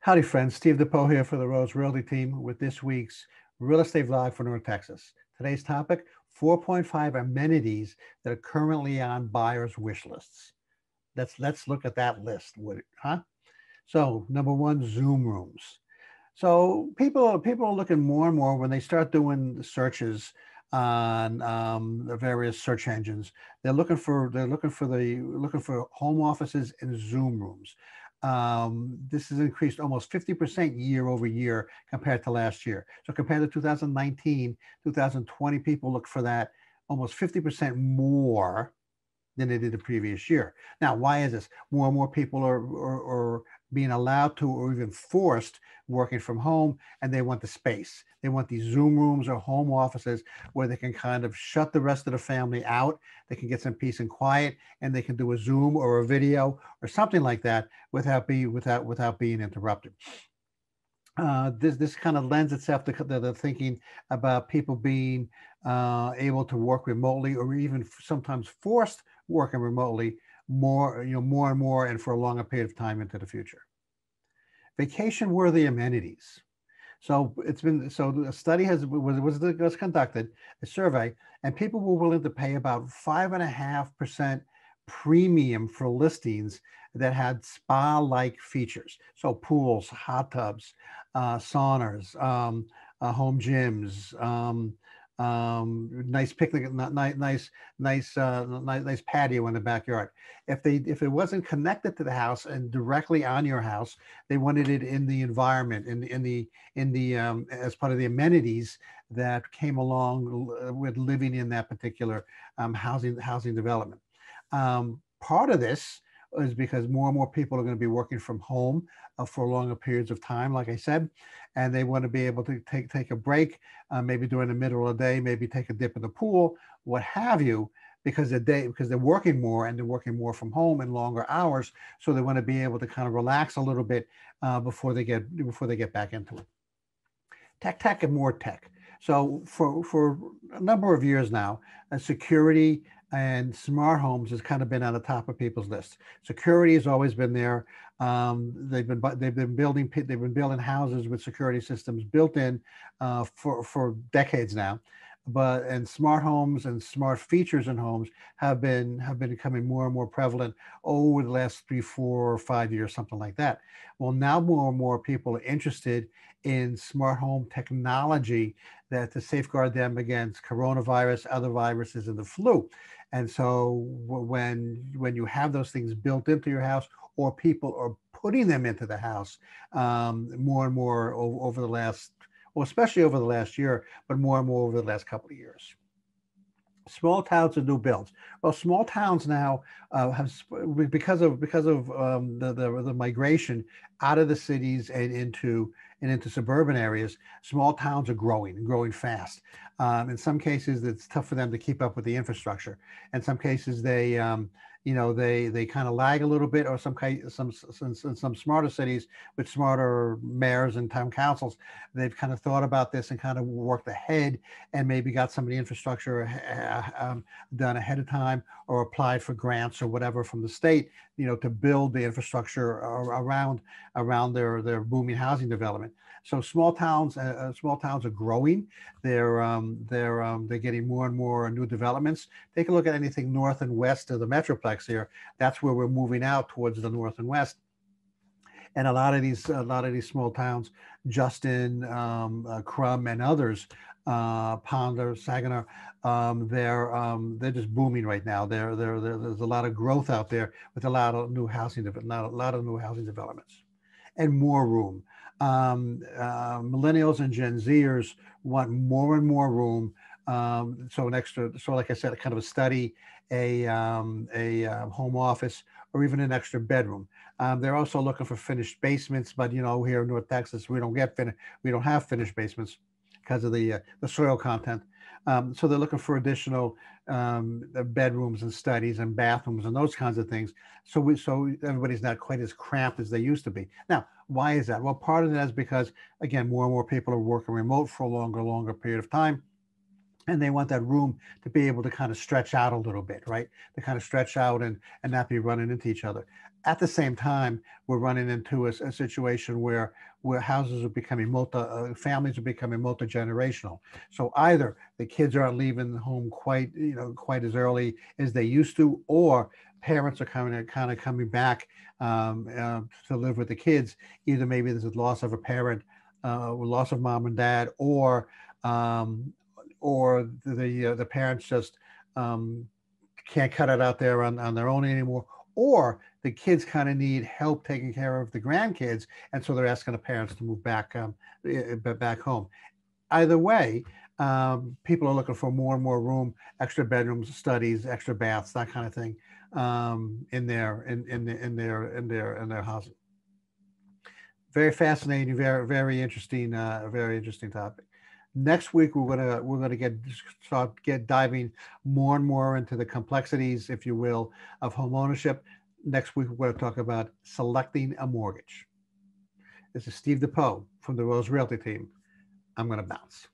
Howdy, friends. Steve DePoe here for the Rose Realty team with this week's Real Estate Vlog for North Texas. Today's topic, 4.5 amenities that are currently on buyers' wish lists. Let's look at that list, huh? So, number one, Zoom rooms. So people are looking more and more when they start doing the searches on the various search engines. They're looking for home offices and Zoom rooms. This has increased almost 50% year over year compared to last year. So compared to 2019, 2020, people look for that almost 50% more than they did the previous year. Now, why is this? More and more people are being allowed to, or even forced, working from home, and they want the space. They want these Zoom rooms or home offices where they can kind of shut the rest of the family out. They can get some peace and quiet, and they can do a Zoom or a video or something like that without being interrupted. This kind of lends itself to the thinking about people being able to work remotely, or even sometimes forced working remotely more and more, and for a longer period of time into the future. Vacation-worthy amenities. So a study was conducted, a survey, and people were willing to pay about 5.5% premium for listings that had spa-like features. So pools, hot tubs, saunas, home gyms, nice picnic, nice patio in the backyard. If it wasn't connected to the house and directly on your house, they wanted it in the environment, in the as part of the amenities that came along with living in that particular housing development. Part of this is because more and more people are going to be working from home for longer periods of time, like I said, and they want to be able to take a break, maybe during the middle of the day, maybe take a dip in the pool, what have you, because they're working more, and they're working more from home in longer hours, so they want to be able to kind of relax a little bit before they get back into it. Tech and more tech. So for a number of years now, security and smart homes has kind of been on the top of people's lists. Security has always been there. They've been building houses with security systems built in for decades now. And smart homes and smart features in homes have been becoming more and more prevalent over the last 3, 4, or 5 years, something like that. Well, now more and more people are interested in smart home technology to safeguard them against coronavirus, other viruses, and the flu. And so when you have those things built into your house, or people are putting them into the house, more and more over the last, well, especially over the last year, but more and more over the last couple of years. Small towns and new builds. Well, small towns now have, because of the migration out of the cities and into suburban areas. Small towns are growing fast. In some cases, it's tough for them to keep up with the infrastructure. In some cases, they kind of lag a little bit, or some smarter cities with smarter mayors and town councils, they've kind of thought about this and kind of worked ahead, and maybe got some of the infrastructure done ahead of time, or applied for grants or whatever from the state, to build the infrastructure around their booming housing development. So small towns are growing. They're getting more and more new developments. Take a look at anything north and west of the Metroplex here. That's where we're moving out towards the north and west. And a lot of these small towns, Justin, Crum, and others, Ponder, Saginaw, they're just booming right now. There's a lot of growth out there with a lot of new housing developments, and more room. Millennials and Gen Zers want more and more room. So like I said, kind of a study, a home office, or even an extra bedroom. They're also looking for finished basements, but here in North Texas, we don't have finished basements because of the soil content. So they're looking for additional bedrooms and studies and bathrooms and those kinds of things. So everybody's not quite as cramped as they used to be. Now, why is that? Well, part of that is because, again, more and more people are working remote for a longer period of time. and they want that room to be able to kind of stretch out a little bit, right? To kind of stretch out and not be running into each other. At the same time, we're running into a situation where houses are becoming families are becoming multi-generational. So either the kids aren't leaving home quite as early as they used to, or parents are coming back to live with the kids. Either maybe there's a loss of a parent, loss of mom and dad, um, or the parents just um, can't cut it out there on their own anymore, or the kids kind of need help taking care of the grandkids, and so they're asking the parents to move back home. Either way, people are looking for more and more room, extra bedrooms, studies, extra baths, that kind of thing, in their housing. Very fascinating, very interesting topic. Next week we're gonna get diving more and more into the complexities, if you will, of home ownership. Next week we're going to talk about selecting a mortgage. This is Steve DePoe from the Rose Realty team. I'm going to bounce.